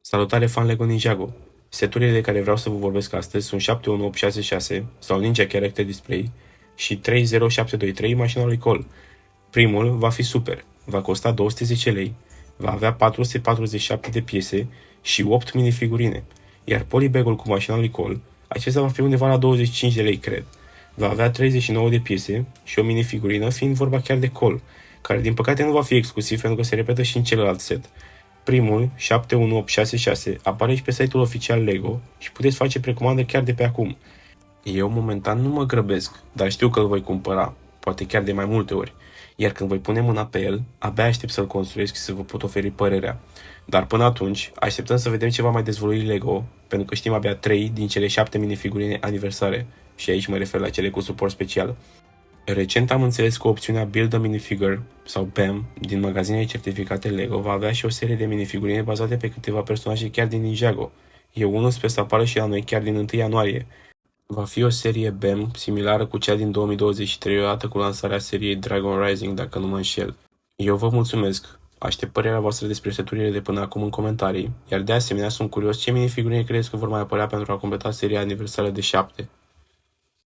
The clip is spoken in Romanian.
Salutare fan Lego Ninjago! Seturile de care vreau să vă vorbesc astăzi sunt 71866 sau Ninja Character Display și 30723 mașina lui Cole. Primul va fi super, va costa 210 lei, va avea 447 de piese și 8 minifigurine, iar polybag-ul cu mașina lui Cole, acesta va fi undeva la 25 de lei, cred. Va avea 39 de piese și o minifigurină, fiind vorba chiar de Cole, care din păcate nu va fi exclusiv pentru că se repetă și în celălalt set. Primul, 71866, apare și pe site-ul oficial LEGO și puteți face precomandă chiar de pe acum. Eu momentan nu mă grăbesc, dar știu că îl voi cumpăra, poate chiar de mai multe ori, iar când voi pune mâna pe el, abia aștept să-l construiesc și să vă pot oferi părerea. Dar până atunci, așteptăm să vedem ceva mai dezvăluiri LEGO, pentru că știm abia 3 din cele 7 minifigurine aniversare, și aici mă refer la cele cu suport special. Recent am înțeles că opțiunea Build a Minifigure, sau BAM, din magazinele certificate LEGO va avea și o serie de minifigurine bazate pe câteva personaje chiar din Ninjago. Eu unul sper să apară și la noi chiar din 1 ianuarie. Va fi o serie BAM similară cu cea din 2023, odată cu lansarea seriei Dragon Rising, dacă nu mă înșel. Eu vă mulțumesc! Aștept părerea voastră despre seturile de până acum în comentarii, iar de asemenea sunt curios ce minifigurine credeți că vor mai apărea pentru a completa seria aniversară de 7.